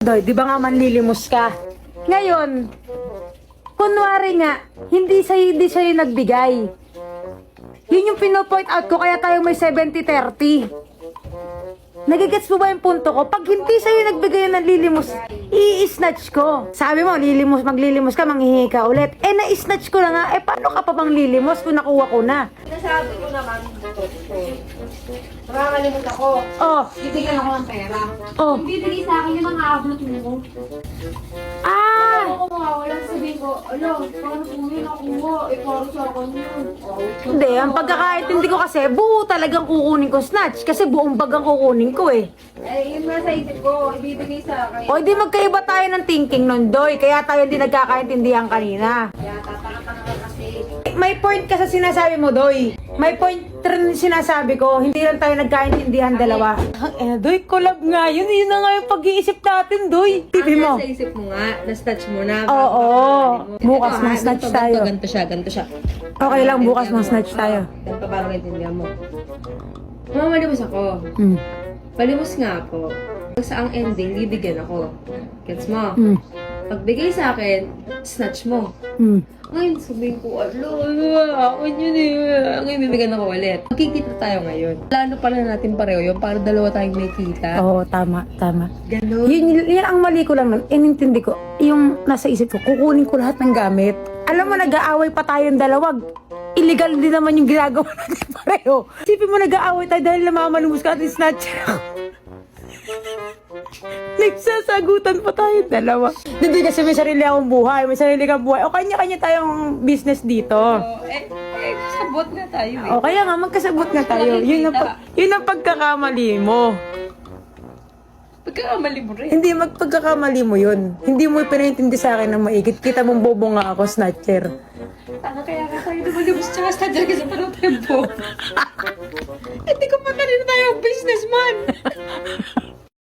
Doy, di ba nga manlilimos ka? Ngayon, kunwari nga, hindi sa'yo nagbigay. Yun yung pino-point out ko, kaya tayo may 70-30. Nagigets mo ba yung punto ko? Pag hindi sa'yo nagbigay ng lilimos, i-snatch ko. Sabi mo, maglilimos ka, manghihingi ka ulit. Eh, na-snatch ko na nga. Eh, paano ka pa bang lilimos kung nakuha ko na? Sinasabi ko naman, nakakalimot ako. Oh, Bibigyan ako ng pera. oh. Kung bibigay sa akin, yung mga ablot mo. Ah! Ako mawawala, sabihin ko, paano po yun nakuha? Para sa akin yun. Hindi, ang pagkakaintindi ko kasi, buo talagang kukunin ko snatch. Kasi buong bag ang kukunin ko eh. Yun nga sa isip ko, ibibigay sa akin. O, di magkaiba tayo ng thinking nun, Doy. Kaya tayo hindi nagkakaintindihan kanina. Kaya tataka-taka ka kasi. May point ka sa sinasabi mo, Doy. May point rin sinasabi ko. Hindi lang tayo nagkaintindihan dalawa. Doy, collab nga yun. Yun na nga yung pag-iisip natin, Doy. Tipi mo. Sa isip mo nga, na-snatch mo na. Oo. Bukas ma-snatch tayo. Ganito siya. Okay lang, bukas ma-snatch tayo. Ganito para maintindihan mo. Mamalimos ako. Hmm. Palimos nga ako. Pag sa ang ending, bibigyan ako. Gets mo? Hmm. Pagbigay sa akin, snatch mo. Hmm. Ngayon, sabihin ko, ako yun eh. Ngayon, bibigyan ako ulit. Magkikita tayo ngayon. Plano pala natin pareho yun para dalawa tayong may kita. Oo, tama. Ganun. Yun ang mali ko lang nun. Inintindi ko. Yung nasa isip ko, kukunin ko lahat ng gamit. Alam mo, nag-aaway pa tayong dalawa. Illegal din naman yung ginagawa natin pareho. Isipin mo, nag-aaway tayo dahil namamalumus ka at snatcher ako. Nagsasagutan pa tayo dalawa. Hindi kasi may sarili akong buhay, may sarili kang buhay. O kanya-kanya tayong business dito. Sabot nga tayo eh. O kaya nga, magkasabot nga tayo. Yun ang pagkakamali mo. Pagkakamali mo rin. Hindi, pagkakamali mo yun. Hindi mo pinaintindi sa akin ng maigit. Kita mong bobo nga ako, snatcher. Tanga kaya ka tayo lumalabas tsaka snatcher kasi parang tempo. Hindi ko pa kanina tayo businessman.